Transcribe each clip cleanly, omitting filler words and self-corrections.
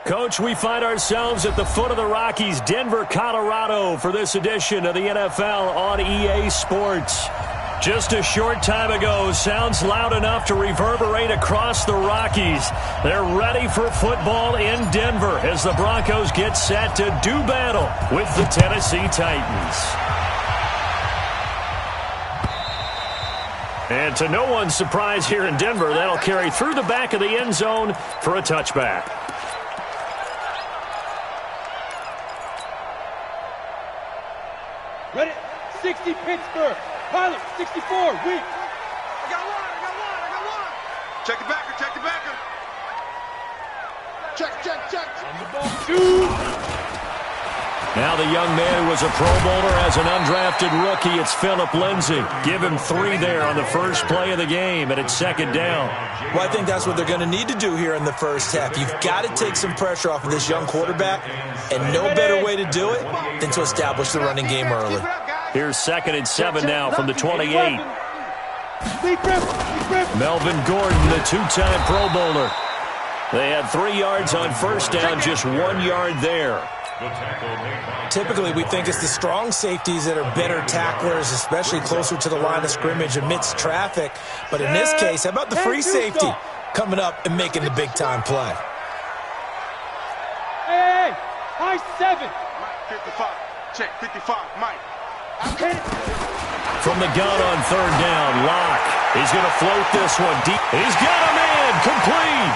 Coach, we find ourselves at the foot of the Rockies, Denver, Colorado, for this edition of the NFL on EA Sports. Just a short time ago, sounds loud enough to reverberate across the Rockies. They're ready for football in Denver as the Broncos get set to do battle with the Tennessee Titans. And to no one's surprise here in Denver, that'll carry through the back of the end zone for a touchback. Ready? 60 Pittsburgh. Pilot, 64, weak. I got one. Check the backer. Check. On the ball, 2. Now the young man who was a Pro Bowler as an undrafted rookie, it's Phillip Lindsay. Give him 3 there on the first play of the game, and it's second down. Well, I think that's what they're going to need to do here in the first half. You've got to take some pressure off of this young quarterback, and no better way to do it than to establish the running game early. Here's 2nd and 7 now from the 28. Melvin Gordon, the 2-time Pro Bowler. They had 3 yards on first down, just 1 yard there. Typically, we think it's the strong safeties that are better tacklers, especially closer to the line of scrimmage amidst traffic. But in this case, how about the free safety coming up and making the big-time play? Hey, high 7. 55. Check, 55. Mike. From the gun on 3rd down, Locke. He's going to float this one deep. He's got a man complete.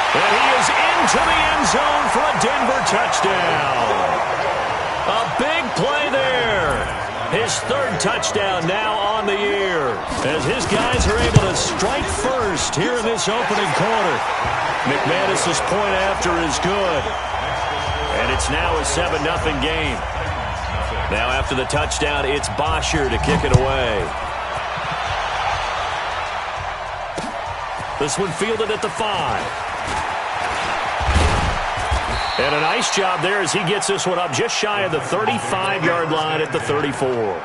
And he is into the end zone for a Denver touchdown. A big play there. His 3rd touchdown now on the year, as his guys are able to strike first here in this opening quarter. McManus's point after is good. And it's now a 7-0 game. Now after the touchdown, it's Bosher to kick it away. This one fielded at the 5. And a nice job there as he gets this one up just shy of the 35-yard line at the 34.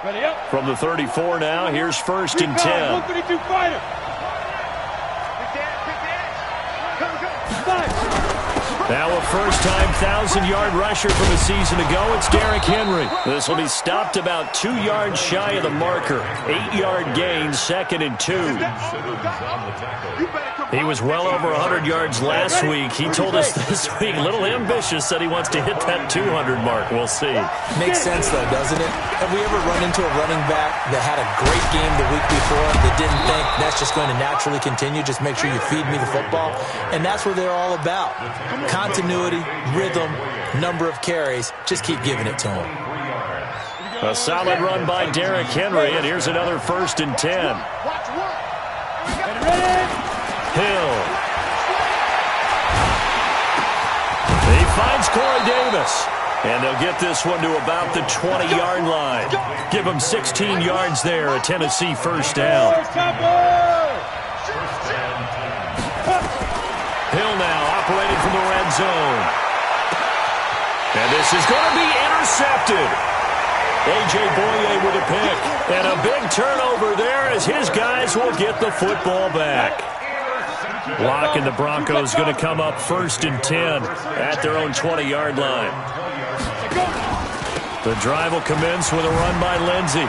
Ready up. From the 34 now, here's 1st and 10. 132 fighter. Now a first-time 1,000-yard rusher from a season ago, it's Derrick Henry. This will be stopped about 2 yards shy of the marker. 8-yard gain, 2nd and 2. He was well over 100 yards last week. He told us this week, a little ambitious, that he wants to hit that 200 mark. We'll see. Makes sense, though, doesn't it? Have we ever run into a running back that had a great game the week before that didn't think that's just going to naturally continue? Just make sure you feed me the football. And that's what they're all about. Continuity, rhythm, number of carries. Just keep giving it to him. A solid run by Derrick Henry, and here's another 1st and 10. Hill. He finds Corey Davis. And they'll get this one to about the 20-yard line. Give him 16 yards there, a Tennessee first down. Hill now operating from the red zone. And this is going to be intercepted. A.J. Boye with a pick. And a big turnover there as his guys will get the football back. Locke and the Broncos going to come up 1st and 10 at their own 20-yard line. The drive will commence with a run by Lindsay.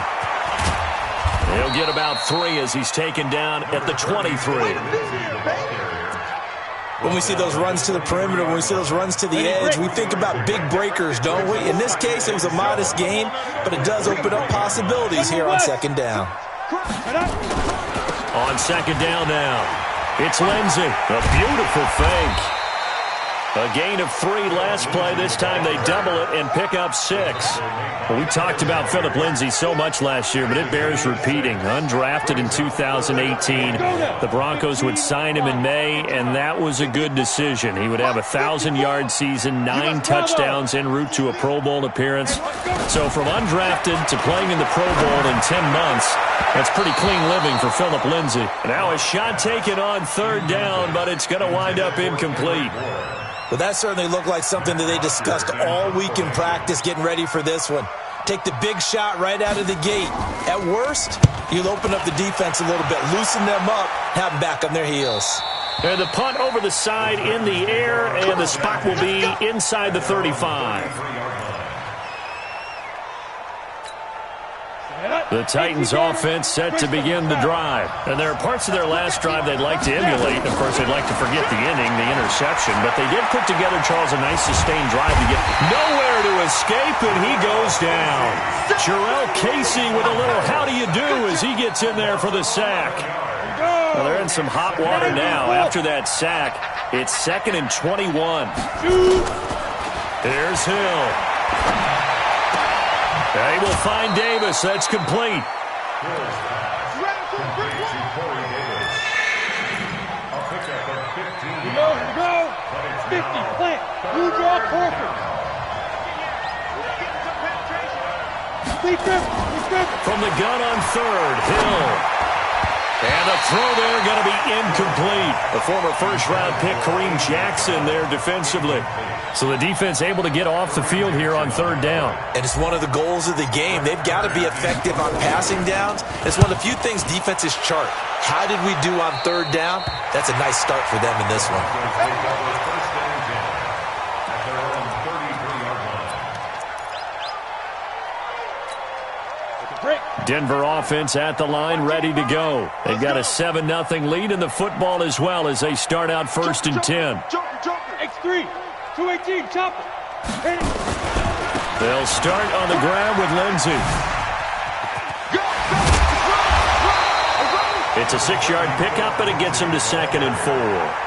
He'll get about 3 as he's taken down at the 23. When we see those runs to the perimeter, when we see those runs to the edge, we think about big breakers, don't we? In this case, it was a modest gain, but it does open up possibilities here on 2nd down. On 2nd down now, it's Lindsay. A beautiful fake. A gain of 3 last play. This time they double it and pick up 6. Well, we talked about Phillip Lindsay so much last year, but it bears repeating. Undrafted in 2018. The Broncos would sign him in May, and that was a good decision. He would have a 1,000-yard season, 9 touchdowns en route to a Pro Bowl appearance. So from undrafted to playing in the Pro Bowl in 10 months, that's pretty clean living for Phillip Lindsay. Now a shot taken on 3rd down, but it's going to wind up incomplete. Well, that certainly looked like something that they discussed all week in practice, getting ready for this one. Take the big shot right out of the gate. At worst, you'll open up the defense a little bit, loosen them up, have them back on their heels. And the punt over the side in the air, and the spot will be inside the 35. The Titans offense set to begin the drive. And there are parts of their last drive they'd like to emulate. Of course, they'd like to forget the inning, the interception. But they did put together, Charles, a nice sustained drive to get nowhere to escape, and he goes down. Jarrell Casey with a little how do you do as he gets in there for the sack. Well, they're in some hot water now. After that sack, it's 2nd and 21. There's Hill. They will find Davis. That's complete. Go. 50, plant. Blue draw, Corker. From the gun on 3rd, Hill. And the throw there going to be incomplete. The former first-round pick, Kareem Jackson, there defensively. So the defense able to get off the field here on 3rd down. And it's one of the goals of the game. They've got to be effective on passing downs. It's one of the few things defenses chart. How did we do on 3rd down? That's a nice start for them in this one. Denver offense at the line, ready to go. They've got a 7-0 lead in the football as well as they start out 1st and 10. X3, 218, chopper. They'll start on the ground with Lindsay. It's a 6-yard pickup, and it gets him to 2nd and 4.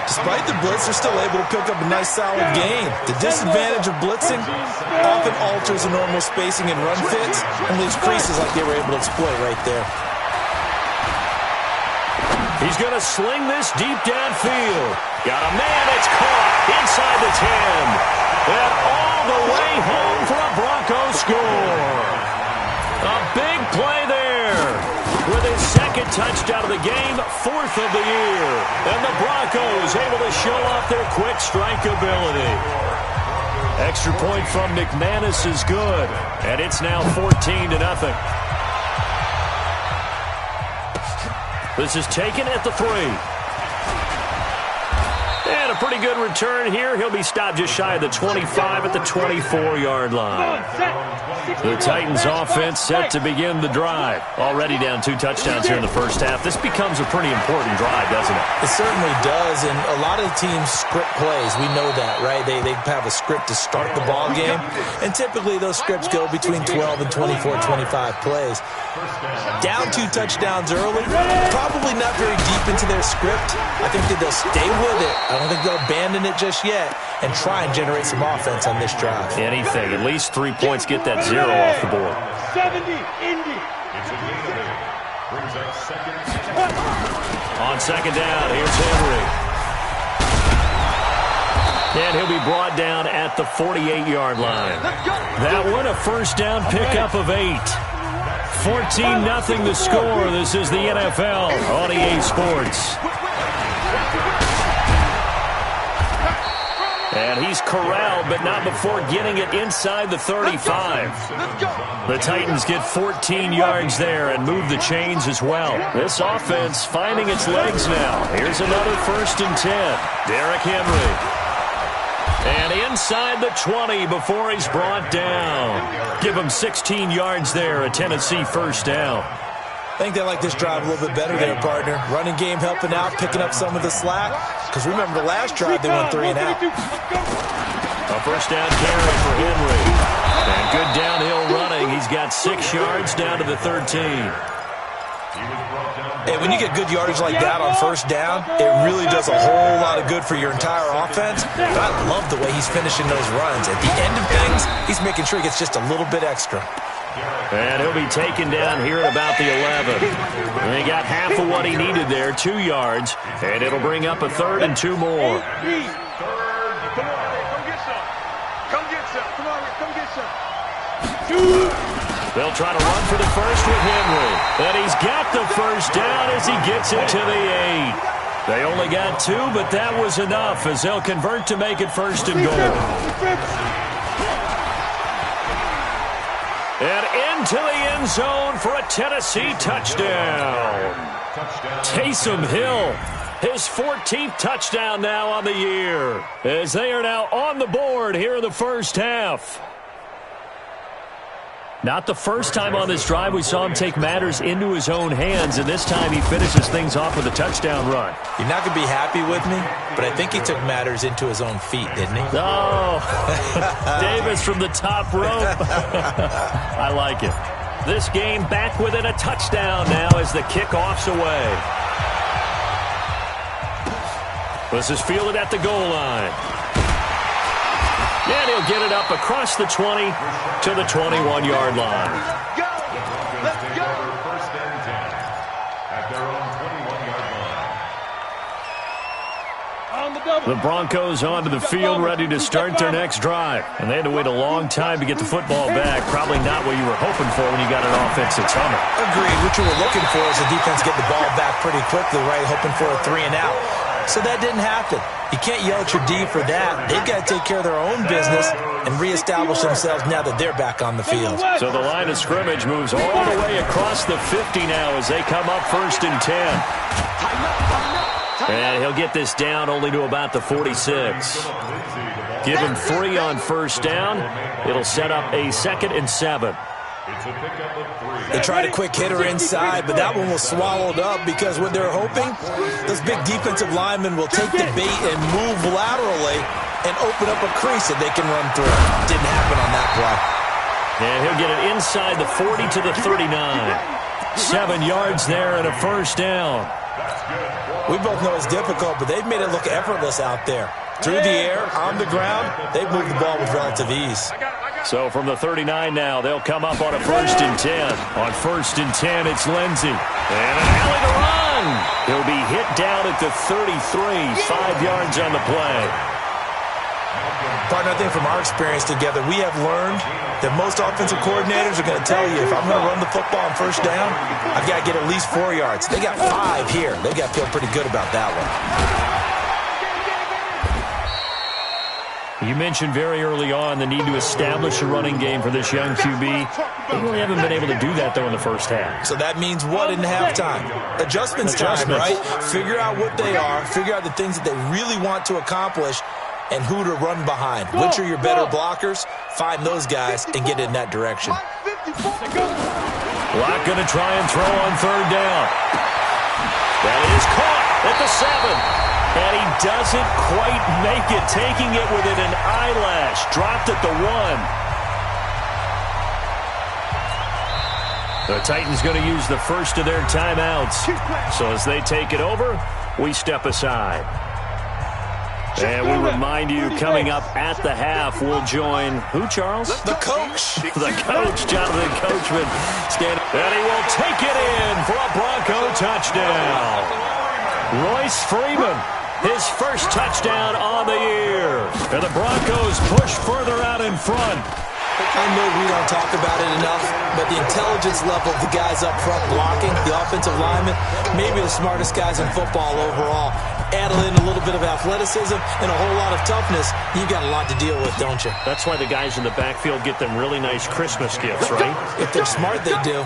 Despite the blitz, they're still able to pick up a nice solid gain. The disadvantage of blitzing often alters the normal spacing and run fits and leaves creases like they were able to exploit right there. He's going to sling this deep downfield. Got a man, it's caught inside the 10. And all the way home for a Broncos score. A big play there. With his 2nd touchdown of the game, 4th of the year. And the Broncos able to show off their quick strike ability. Extra point from McManus is good. And it's now 14-0. This is taken at the 3. And a pretty good return here. He'll be stopped just shy of the 25 at the 24-yard line. The Titans offense set to begin the drive. Already down 2 touchdowns here in the first half. This becomes a pretty important drive, doesn't it? It certainly does, and a lot of the teams script plays. We know that, right? They have a script to start the ball game, and typically those scripts go between 12 and 24, 25 plays. Down 2 touchdowns early, probably not very deep into their script. I think that they'll stay with it. I don't think they'll abandon it just yet and try and generate some offense on this drive. Anything. At least 3 points, get that 0 off the board. 70, Indy. On 2nd down, here's Henry. And he'll be brought down at the 48-yard line. That one, a 1st down pickup of 8. 14-0 the score. This is the NFL on EA Sports. And he's corralled, but not before getting it inside the 35. The Titans get 14 yards there and move the chains as well. This offense finding its legs now. Here's another 1st and 10. Derrick Henry. And inside the 20 before he's brought down. Give him 16 yards there, a Tennessee 1st down. I think they like this drive a little bit better there, partner. Running game helping out, picking up some of the slack. Because remember the last drive, they went 3 and out. A 1st down carry for Henry. And good downhill running. He's got 6 yards down to the 13. And when you get good yardage like that on first down, it really does a whole lot of good for your entire offense. But I love the way he's finishing those runs. At the end of things, he's making sure he gets just a little bit extra. And he'll be taken down here at about the 11. And he got half of what he needed there, 2 yards. And it'll bring up a 3rd and 2 more. They'll try to run for the first with Henry. And he's got the first down as he gets it to the 8. They only got 2, but that was enough as they'll convert to make it 1st and goal. And into the end zone for a Tennessee touchdown. Taysom Hill, his 14th touchdown now on the year, as they are now on the board here in the first half. Not the first time on this drive we saw him take matters into his own hands, and this time he finishes things off with a touchdown run. You're not going to be happy with me, but I think he took matters into his own feet, didn't he? Oh, Davis from the top rope. I like it. This game back within a touchdown now as the kickoff's away. This is fielded at the goal line. And he'll get it up across the 20 to the 21-yard line. Go! Let's go! First and 10 at their own 21-yard line. The Broncos onto the field, ready to start their next drive. And they had to wait a long time to get the football back. Probably not what you were hoping for when you got an offensive tunnel. Agreed. What you were looking for is the defense get the ball back pretty quickly, right? Hoping for a 3 and out. So that didn't happen. You can't yell at your D for that. They've got to take care of their own business and reestablish themselves now that they're back on the field. So the line of scrimmage moves all the way across the 50 now as they come up 1st and 10. And he'll get this down only to about the 46. Give him 3 on first down. It'll set up a 2nd and 7. They tried a quick hitter inside, but that one was swallowed up because what they're hoping, those big defensive linemen will take the bait and move laterally and open up a crease that they can run through. Didn't happen on that play. And he'll get it inside the 40 to the 39. 7 yards there and a first down. We both know it's difficult, but they've made it look effortless out there. Through the air, on the ground, they've moved the ball with relative ease. So from the 39 now, they'll come up on a 1st and 10. On 1st and 10, it's Lindsey. And an alley to run. He'll be hit down at the 33, 5 yards on the play. Partner, I think from our experience together, we have learned that most offensive coordinators are going to tell you, if I'm going to run the football on first down, I've got to get at least 4 yards. They got 5 here. They got to feel pretty good about that one. You mentioned very early on the need to establish a running game for this young QB. They really haven't been able to do that, though, in the first half. So that means what in halftime? Adjustments time, right? Figure out what they are, figure out the things that they really want to accomplish, and who to run behind. Which are your better blockers? Find those guys and get in that direction. Locke going to try and throw on 3rd down. That is caught at the 7. And he doesn't quite make it, taking it within an eyelash. Dropped at the 1. The Titans going to use the first of their timeouts. So as they take it over, we step aside. And we remind you, coming up at the half, we'll join who, Charles? The coach. The coach, Jonathan Coachman. And he will take it in for a Bronco touchdown. Royce Freeman, his first touchdown on the year. And the Broncos push further out in front. I know we don't talk about it enough, but the intelligence level of the guys up front blocking, the offensive linemen, maybe the smartest guys in football overall. Add in a little bit of athleticism and a whole lot of toughness, you've got a lot to deal with, don't you? That's why the guys in the backfield get them really nice Christmas gifts, right? If they're smart, they do.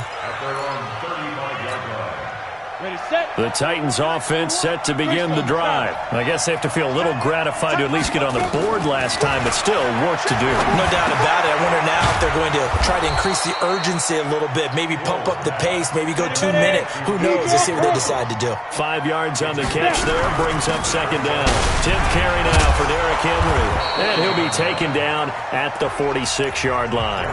The Titans offense set to begin the drive. I guess they have to feel a little gratified to at least get on the board last time, but still work to do. No doubt about it. I wonder now if they're going to try to increase the urgency a little bit, maybe pump up the pace, maybe go 2 minute. Who knows? Let's see what they decide to do. 5 yards on the catch there, brings up 2nd down. 10th carry now for Derrick Henry. And he'll be taken down at the 46-yard line.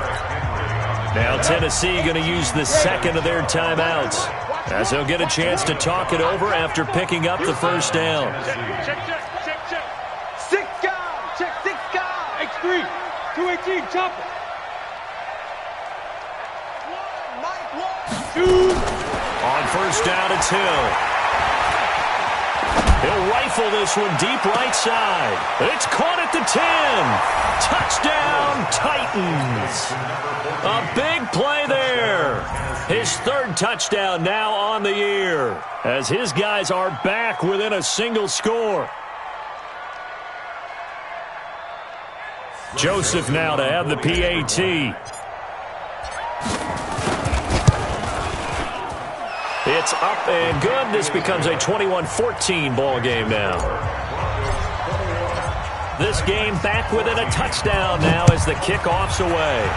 Now Tennessee going to use the 2nd of their timeouts. as he'll get a chance to talk it over after picking up the first down. Check. 6 guys. Check 6 guys. X3. 218. Chopper. 2. On first down, it's Hill. He'll rifle this one deep right side. It's caught at the 10. Touchdown, Titans. A big play there. His third touchdown now on the year, as his guys are back within a single score. Joseph now to have the PAT. It's up and good. This becomes a 21-14 ball game now. This game back within a touchdown now as the kickoff's away.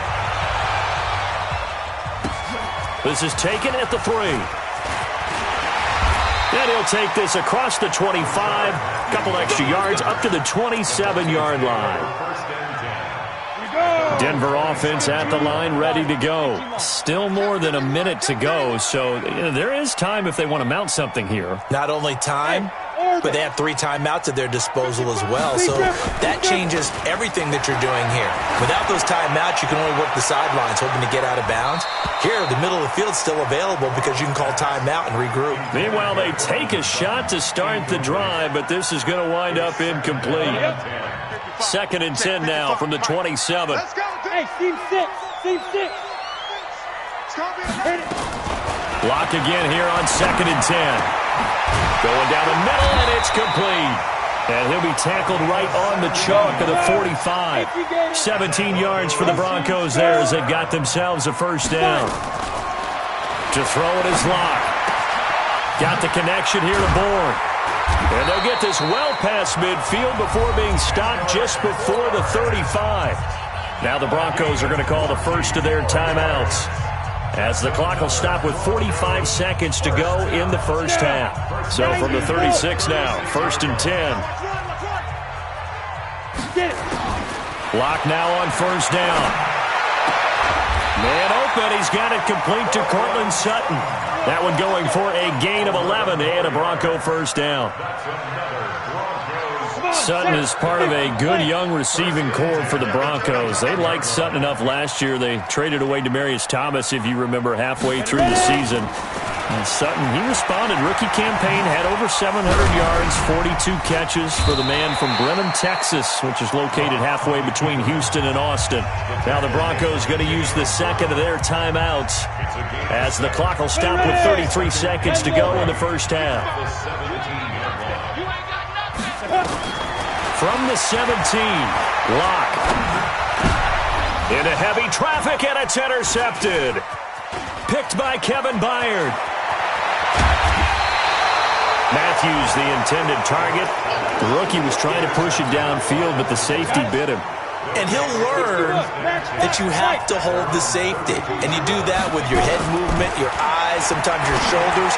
This is taken at the 3. And he'll take this across the 25. Couple extra yards up to the 27-yard line. Denver offense at the line, ready to go. Still more than a minute to go, so there is time if they want to mount something here. Not only time, but they have 3 timeouts at their disposal as well, so that changes everything that you're doing here. Without those timeouts, you can only work the sidelines, hoping to get out of bounds. Here, the middle of the field's still available because you can call timeout and regroup. Meanwhile, they take a shot to start the drive, but this is going to wind up incomplete. 2nd and 10 now from the 27. Hey, seam 6. Seam 6. Lock again here on 2nd and 10. Going down the middle, and it's complete. And he'll be tackled right on the chalk of the 45. 17 yards for the Broncos there as they got themselves a first down. To throw it is Lock. Got the connection here to Bourne. And they'll get this well past midfield before being stopped just before the 35. Now the Broncos are going to call the first of their timeouts, as the clock will stop with 45 seconds to go in the first half. So from the 36 now, 1st and 10. Lock now on first down. Man open, he's got it complete to Cortland Sutton. That one going for a gain of 11 and a Bronco first down. Sutton is part of a good young receiving core for the Broncos. They liked Sutton enough last year. They traded away Demaryius Thomas, if you remember, halfway through the season. And Sutton, he responded. Rookie campaign, had over 700 yards, 42 catches for the man from Brenham, Texas, which is located halfway between Houston and Austin. Now the Broncos going to use the second of their timeouts, as the clock will stop with 33 seconds to go in the first half. From the 17, Lock. Into heavy traffic, and it's intercepted. Picked by Kevin Byard. Matthews, the intended target. The rookie was trying to push it downfield, but the safety bit him. And he'll learn that you have to hold the safety. And you do that with your head movement, your eyes, sometimes your shoulders.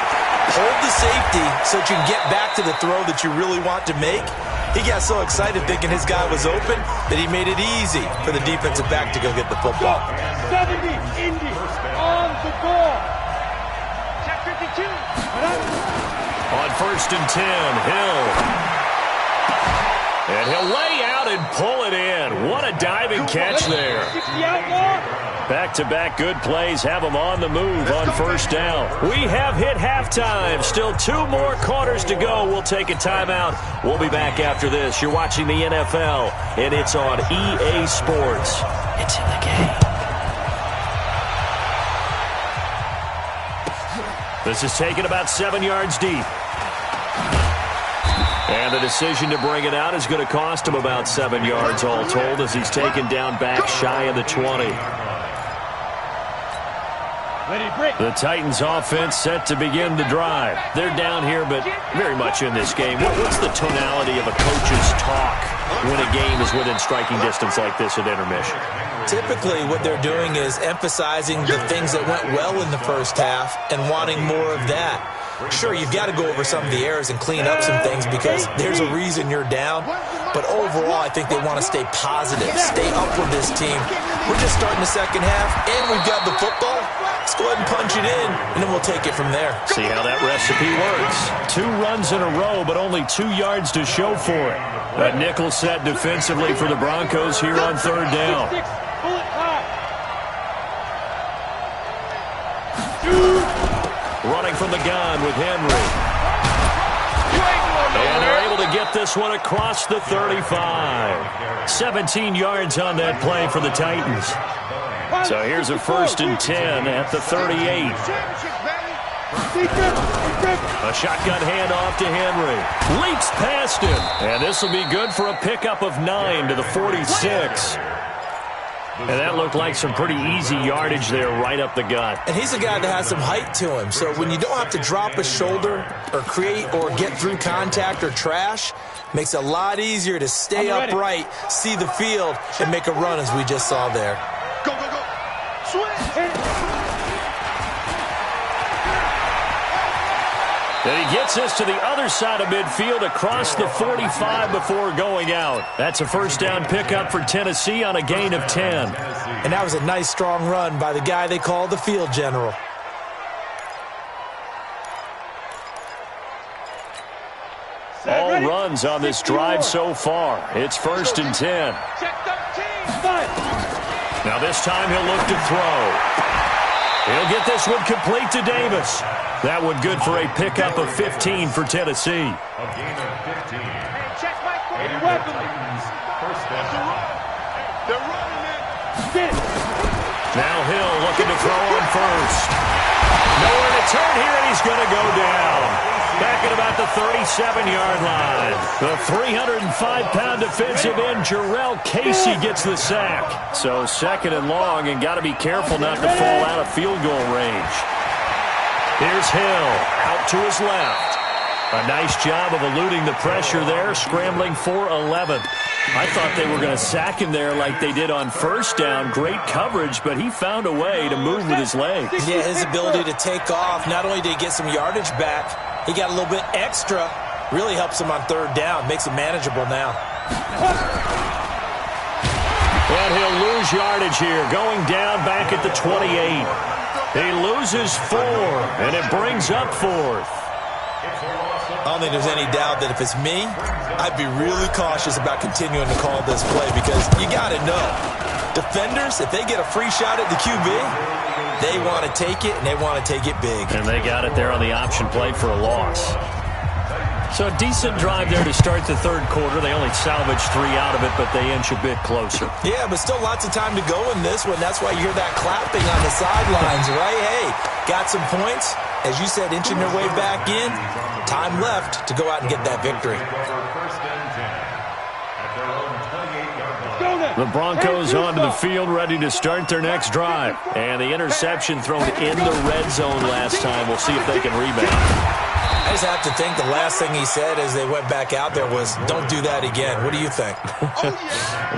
Hold the safety so that you can get back to the throw that you really want to make. He got so excited thinking his guy was open that he made it easy for the defensive back to go get the football. 70, Indy, on the ball. Check 52. On 1st and 10, Hill. And he'll lay out and pull it in. What a diving catch there. 60 outlaw. Back-to-back good plays have them on the move on first down. We have hit halftime. Still 2 more quarters to go. We'll take a timeout. We'll be back after this. You're watching the NFL, and it's on EA Sports. It's in the game. This is taken about 7 yards deep. And the decision to bring it out is going to cost him about 7 yards all told, as he's taken down back shy of the 20. The Titans offense set to begin the drive. They're down here, but very much in this game. What's the tonality of a coach's talk when a game is within striking distance like this at intermission? Typically, what they're doing is emphasizing the things that went well in the first half and wanting more of that. Sure, you've got to go over some of the errors and clean up some things because there's a reason you're down. But overall, I think they want to stay positive, stay up with this team. We're just starting the second half, and we've got the football. Let's go ahead and punch it in, and then we'll take it from there. See how that recipe works. 2 runs in a row, but only 2 yards to show for it. A nickel set defensively for the Broncos here on 3rd down. Running from the gun with Henry. And they're able to get this one across the 35. 17 yards on that play for the Titans. So here's a 1st and 10 at the 38. A shotgun handoff to Henry. Leaps past him. And this will be good for a pickup of 9 to the 46. And that looked like some pretty easy yardage there right up the gut. And he's a guy that has some height to him. So when you don't have to drop a shoulder or create or get through contact or trash, makes it a lot easier to stay upright, see the field, and make a run as we just saw there. Go, go, go. Switch. And he gets this to the other side of midfield across the 45 before going out. That's a 1st down pickup for Tennessee on a gain of 10. And that was a nice, strong run by the guy they call the field general. All runs on this drive so far. It's 1st and 10. Now this time he'll look to throw. He'll get this one complete to Davis. That one good for a pickup of 15 for Tennessee. A gain of 15. Check my And the Titans, 1st down. They're running it. Now Hill looking to throw on 1st. Nowhere to turn here, and he's going to go down. Back at about the 37-yard line. The 305-pound defensive end, Jarrell Casey, gets the sack. So 2nd and long, and got to be careful not to fall out of field goal range. Here's Hill, out to his left. A nice job of eluding the pressure there, scrambling for 11th. I thought they were going to sack him there like they did on 1st down. Great coverage, but he found a way to move with his legs. Yeah, his ability to take off, not only did he get some yardage back, he got a little bit extra. Really helps him on 3rd down, makes it manageable now. And he'll lose yardage here, going down back at the 28. He loses 4, and it brings up 4th. I don't think there's any doubt that if it's me, I'd be really cautious about continuing to call this play because you got to know, defenders, if they get a free shot at the QB, they want to take it, and they want to take it big. And they got it there on the option play for a loss. So a decent drive there to start the 3rd quarter. They only salvaged 3 out of it, but they inch a bit closer. Yeah, but still lots of time to go in this one. That's why you hear that clapping on the sidelines, right? Hey, got some points. As you said, inching their way back in. Time left to go out and get that victory. The Broncos onto the field, ready to start their next drive. And the interception thrown in the red zone last time. We'll see if they can rebound. I just have to think the last thing he said as they went back out there was, don't do that again. What do you think?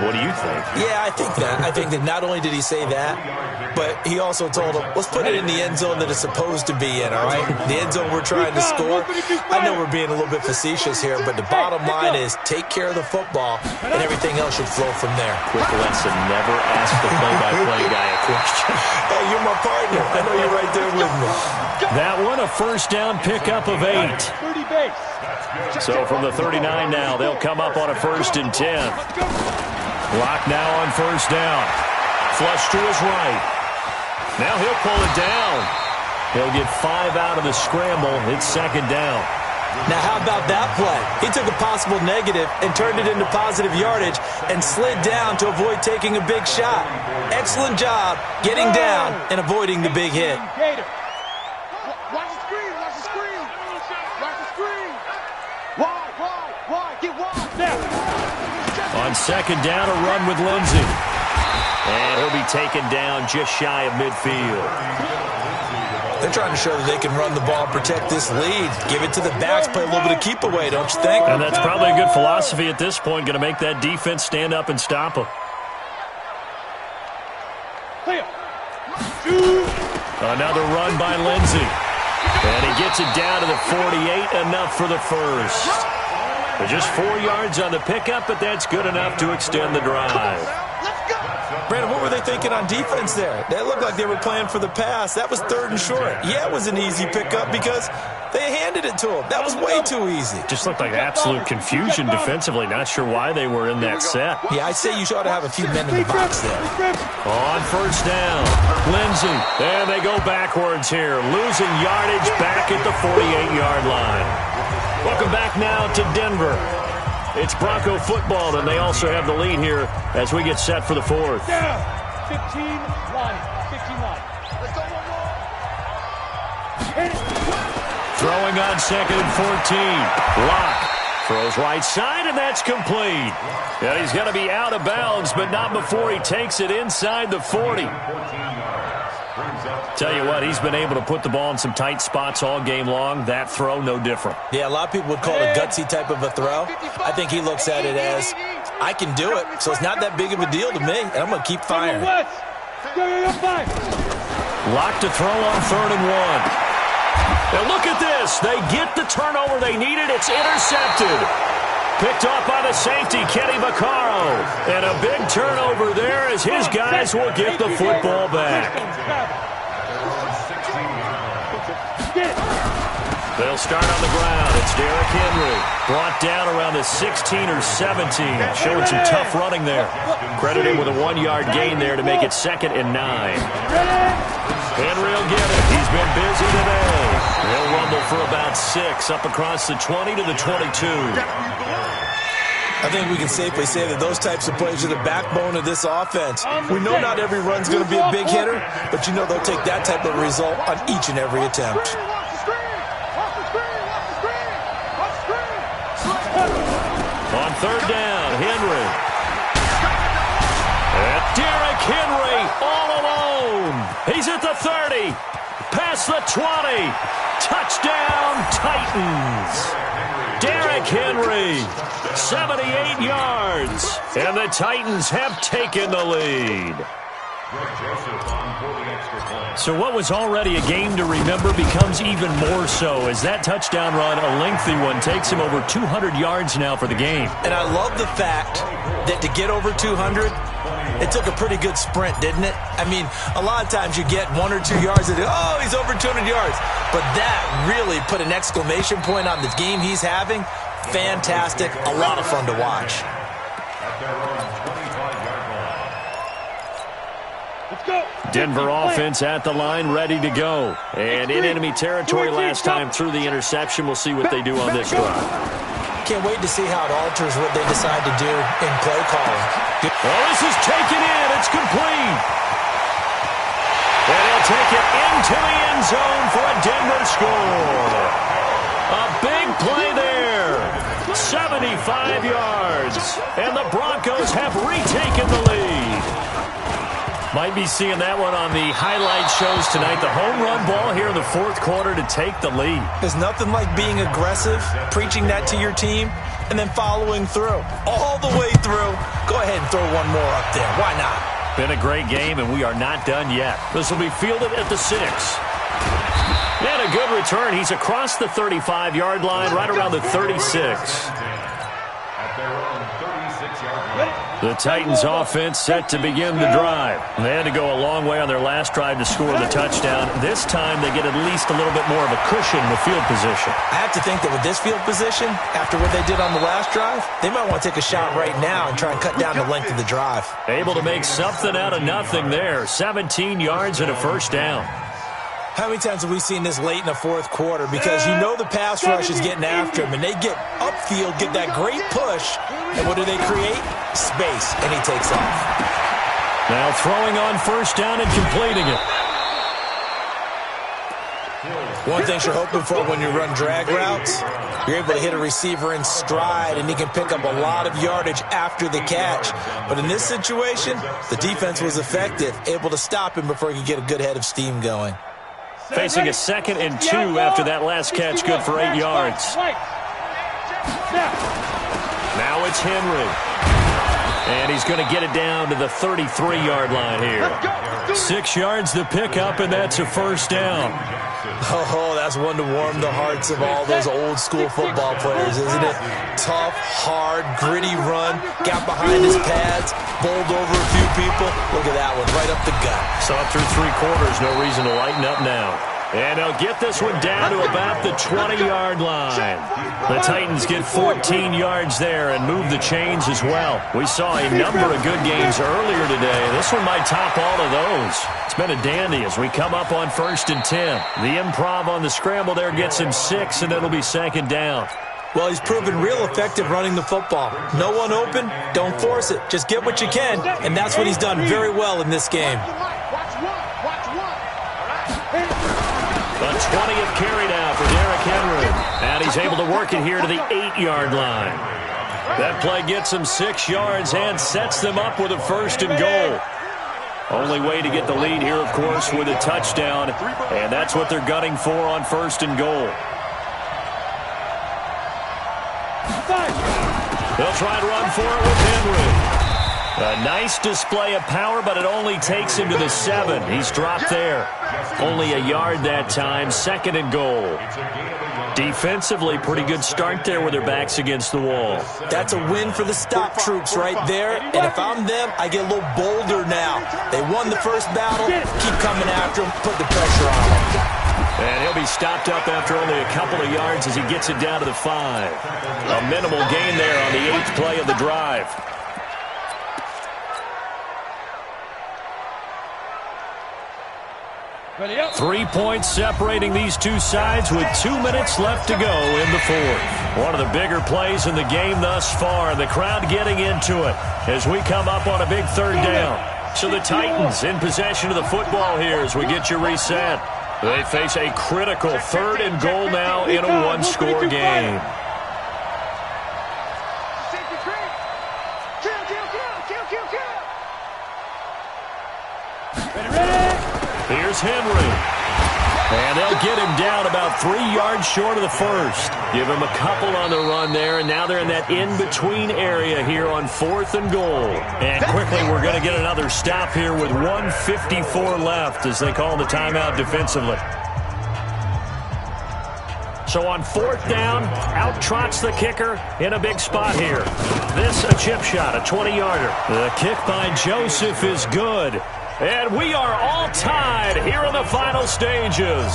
What do you think? Yeah, I think that. I think that not only did he say that, but he also told him, let's put it in the end zone that it's supposed to be in, all right? The end zone we're trying to score. I know we're being a little bit facetious here, but the bottom line is take care of the football, and everything else should flow from there. Quick lesson, never ask the play-by-play guy a question. Hey, you're my partner. I know you're right there with me. That one, a 1st down pickup of 8. So from the 39 now, they'll come up on a 1st and 10. Lock now on 1st down. Flush to his right. Now he'll pull it down. He'll get 5 out of the scramble. It's 2nd down. Now how about that play? He took a possible negative and turned it into positive yardage and slid down to avoid taking a big shot. Excellent job getting down and avoiding the big hit. Watch the screen, watch the screen. Watch the screen. Wide, get wide. Now. On 2nd down, a run with Lindsey. And he'll be taken down just shy of midfield. They're trying to show that they can run the ball, protect this lead. Give it to the backs, play a little bit of keep away, don't you think? And that's probably a good philosophy at this point, going to make that defense stand up and stop them. Another run by Lindsey. And he gets it down to the 48, enough for the 1st. Just 4 yards on the pickup, but that's good enough to extend the drive. Let's go. Brandon, what were they thinking on defense there? That looked like they were playing for the pass. That was 3rd and short. Yeah, it was an easy pickup because they handed it to him. That was way too easy. Just looked like absolute confusion defensively. Not sure why they were in that set. Yeah, I'd say you ought to have a few men in the box there. On first down, Lindsey. And they go backwards here, losing yardage back at the 48-yard line. Welcome back now to Denver. It's Bronco football, and they also have the lead here as we get set for the 4th. 15 line. 15 line. Let's go one more. Throwing on 2nd and 14. Lock throws right side, and that's complete. Yeah, he's going to be out of bounds, but not before he takes it inside the 40. Tell you what, he's been able to put the ball in some tight spots all game long. That throw, no different. Yeah, a lot of people would call it a gutsy type of a throw. I think he looks at it as, I can do it, so it's not that big of a deal to me, and I'm going to keep firing. Lock to throw on 3rd and 1. Now look at this. They get the turnover they needed. It's intercepted. Picked off by the safety, Kenny Vaccaro. And a big turnover there as his guys will get the football back. They'll start on the ground. It's Derrick Henry. Brought down around the 16 or 17. Showing some tough running there. Credit him with a 1-yard gain there to make it 2nd and 9. Henry will get it. He's been busy today. He'll rumble for about 6 up across the 20 to the 22. I think we can safely say that those types of plays are the backbone of this offense. We know not every run's going to be a big hitter, but you know they'll take that type of result on each and every attempt. On 3rd down, Henry. And Derrick Henry all alone. He's at the 30. Past the 20. Touchdown, Titans. Derrick Henry, 78 yards. And the Titans have taken the lead. So what was already a game to remember becomes even more so as that touchdown run, a lengthy one, takes him over 200 yards now for the game. And I love the fact that to get over 200, it took a pretty good sprint, didn't it? I mean, a lot of times you get 1 or 2 yards and, oh, he's over 200 yards. But that really put an exclamation point on the game he's having. Fantastic. A lot of fun to watch. Denver offense at the line, ready to go. And in enemy territory last time through the interception. We'll see what they do on this drive. Can't wait to see how it alters what they decide to do in play calling. Well, this is taken in. It's complete. And he'll take it into the end zone for a Denver score. A big play there. 75 yards. And the Broncos have retaken the lead. Might be seeing that one on the highlight shows tonight. The home run ball here in the 4th quarter to take the lead. There's nothing like being aggressive, preaching that to your team, and then following through. All the way through. Go ahead and throw one more up there. Why not? Been a great game, and we are not done yet. This will be fielded at the 6. And a good return. He's across the 35-yard line, right around the 36. The Titans offense set to begin the drive. They had to go a long way on their last drive to score the touchdown. This time they get at least a little bit more of a cushion with field position. I have to think that with this field position, after what they did on the last drive, they might want to take a shot right now and try and cut down the length of the drive. Able to make something out of nothing there. 17 yards and a first down. How many times have we seen this late in the 4th quarter? Because you know the pass rush is getting after him, and they get upfield, get that great push, and what do they create? Space, and he takes off. Now throwing on first down and completing it. One thing you're hoping for when you run drag routes, you're able to hit a receiver in stride, and he can pick up a lot of yardage after the catch. But in this situation, the defense was effective, able to stop him before he could get a good head of steam going. Facing a 2nd and 2 after that last catch, good for 8 yards. Now it's Henry. And he's going to get it down to the 33-yard line here. 6 yards to pick up, and that's a first down. Oh, that's one to warm the hearts of all those old-school football players, isn't it? Tough, hard, gritty run, got behind his pads, bowled over a few people. Look at that one, right up the gut. So up through 3 quarters, no reason to lighten up now. And they'll get this one down to about the 20-yard line. The Titans get 14 yards there and move the chains as well. We saw a number of good games earlier today. This one might top all of those. It's been a dandy as we come up on 1st and 10. The improv on the scramble there gets him 6, and it'll be 2nd down. Well, he's proven real effective running the football. No one open, don't force it. Just get what you can, and that's what he's done very well in this game. The 20th carry now for Derrick Henry. And he's able to work it here to the 8-yard line. That play gets him 6 yards and sets them up with a 1st and goal. Only way to get the lead here, of course, with a touchdown. And that's what they're gunning for on 1st and goal. They'll try and run for it with Henry. A nice display of power, but it only takes him to the 7. He's dropped there. Only a yard that time, 2nd and goal. Defensively, pretty good start there with their backs against the wall. That's a win for the stop troops right there. And if I'm them, I get a little bolder now. They won the first battle. Keep coming after them. Put the pressure on them. And he'll be stopped up after only a couple of yards as he gets it down to the 5. A minimal gain there on the 8th play of the drive. 3 points separating these two sides with 2 minutes left to go in the 4th. One of the bigger plays in the game thus far. The crowd getting into it as we come up on a big 3rd down. So the Titans in possession of the football here as we get you reset. They face a critical 3rd and goal now in a 1-score game. Here's Henry. And they'll get him down about 3 yards short of the 1st. Give him a couple on the run there, and now they're in that in-between area here on 4th and goal. And quickly, we're going to get another stop here with 1:54 left as they call the timeout defensively. So on 4th down, out trots the kicker in a big spot here. This a chip shot, a 20-yarder. The kick by Joseph is good. And we are all tied here in the final stages.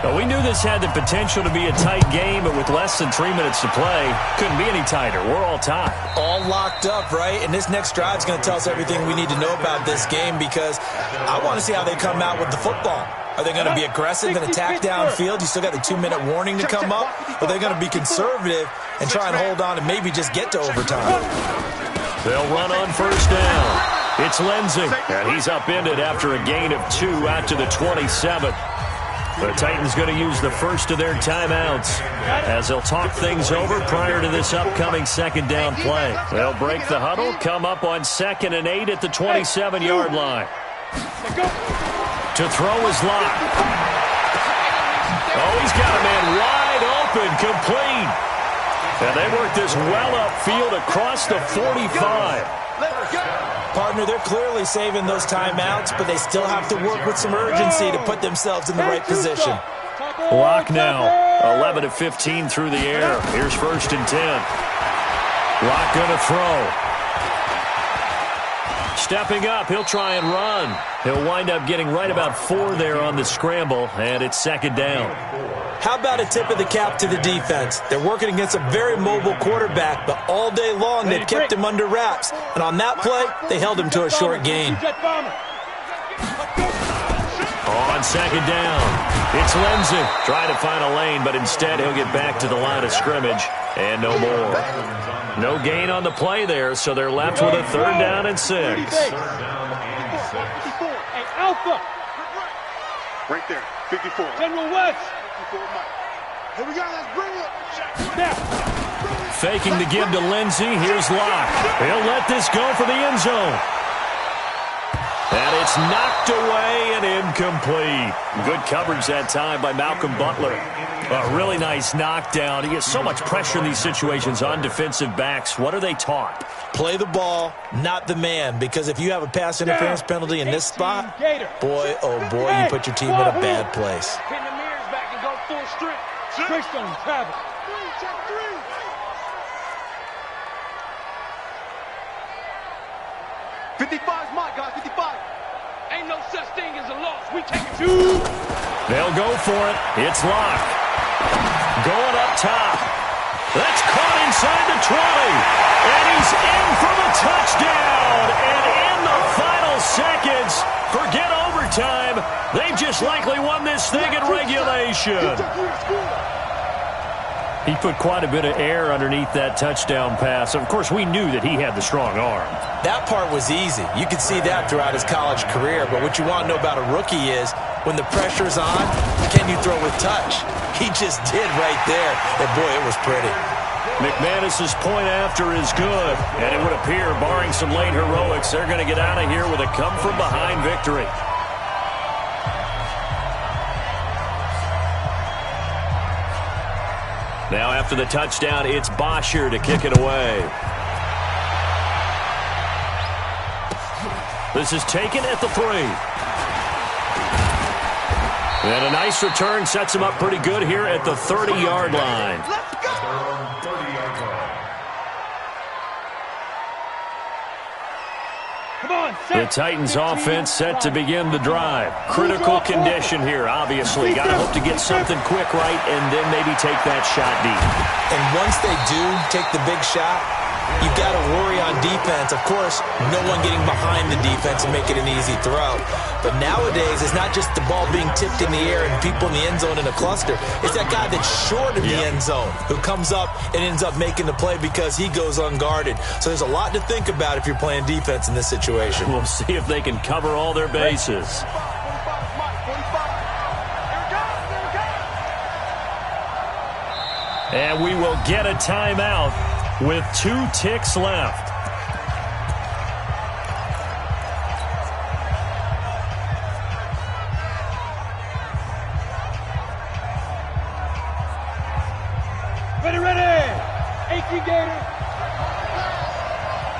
Now, we knew this had the potential to be a tight game, but with less than 3 minutes to play, couldn't be any tighter. We're all tied. All locked up, right? And this next drive is going to tell us everything we need to know about this game because I want to see how they come out with the football. Are they going to be aggressive and attack downfield? You still got the 2-minute warning to come up. Or are they going to be conservative and try and hold on and maybe just get to overtime? They'll run on 1st down. It's Lindsey, and he's upended after a gain of 2 out to the 27. The Titans going to use the first of their timeouts as they'll talk things over prior to this upcoming 2nd down play. They'll break the huddle, come up on 2nd and 8 at the 27-yard line. To throw is Locke. Oh, he's got a man wide open, complete. And they work this well upfield across the 45. Partner, they're clearly saving those timeouts, but they still have to work with some urgency to put themselves in the right position. Locke now, 11 of 15 through the air. Here's 1st and 10. Locke going to throw. Stepping up, he'll try and run. He'll wind up getting right about 4 there on the scramble, and it's 2nd down. How about a tip of the cap to the defense? They're working against a very mobile quarterback, but all day long they've kept him under wraps. And on that play, they held him to a short gain. On 2nd down, it's Lindsey. Trying to find a lane, but instead he'll get back to the line of scrimmage, and no more. No gain on the play there, so they're left with a 3rd down and 6. Hey, Alpha. Right there, 54. General West. Here we go, let's bring it. Now. Faking the give to Lindsey. Here's Locke. He'll let this go for the end zone. And it's knocked away and incomplete. Good coverage that time by Malcolm Butler. A really nice knockdown. He gets so much pressure in these situations on defensive backs. What are they taught? Play the ball, not the man, because if you have a pass interference penalty in this spot, boy, oh boy, you put your team in a bad place. Pin the mirrors back and go full strip. Trickstone, travel. 55's mine, guys, 55. Ain't no such thing as a loss. We take it. Two. They'll go for it. It's Locke. Going up top. That's caught inside the 20. And he's in for the touchdown. And in the final seconds, forget overtime. They've just likely won this thing in regulation. He put quite a bit of air underneath that touchdown pass. Of course, we knew that he had the strong arm. That part was easy. You could see that throughout his college career. But what you want to know about a rookie is when the pressure's on, can you throw with touch? He just did right there. And, boy, it was pretty. McManus's point after is good. And it would appear, barring some late heroics, they're going to get out of here with a come-from-behind victory. Now after the touchdown, it's Bosher to kick it away. This is taken at the 3. And a nice return sets him up pretty good here at the 30-yard line. Let's go. Come on, The Titans offense set to begin the drive. Critical condition here, obviously. Got to hope to get something quick right and then maybe take that shot deep. And once they do take the big shot, you've got to worry on defense. Of course, no one getting behind the defense and make it an easy throw. But nowadays, it's not just the ball being tipped in the air and people in the end zone in a cluster. It's that guy that's short of the end zone who comes up and ends up making the play because he goes unguarded. So there's a lot to think about if you're playing defense in this situation. We'll see if they can cover all their bases. And we will get a timeout with 2 ticks left. Ready. 18 Gator.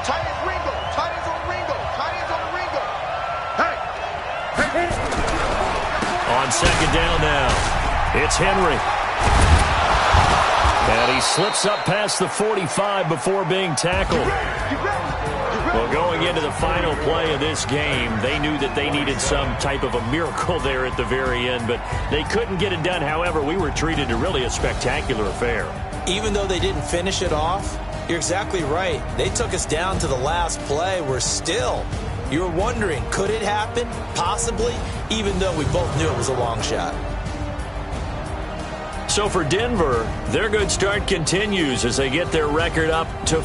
Tight ends Ringo. Tight ends on Ringo. Tight ends on Ringo. Hey. On second down now, it's Henry. And he slips up past the 45 before being tackled. Well, going into the final play of this game, they knew that they needed some type of a miracle there at the very end, but they couldn't get it done. However, we were treated to really a spectacular affair. Even though they didn't finish it off, you're exactly right. They took us down to the last play. We're still, you were wondering, could it happen? Possibly, even though we both knew it was a long shot. So for Denver, their good start continues as they get their record up to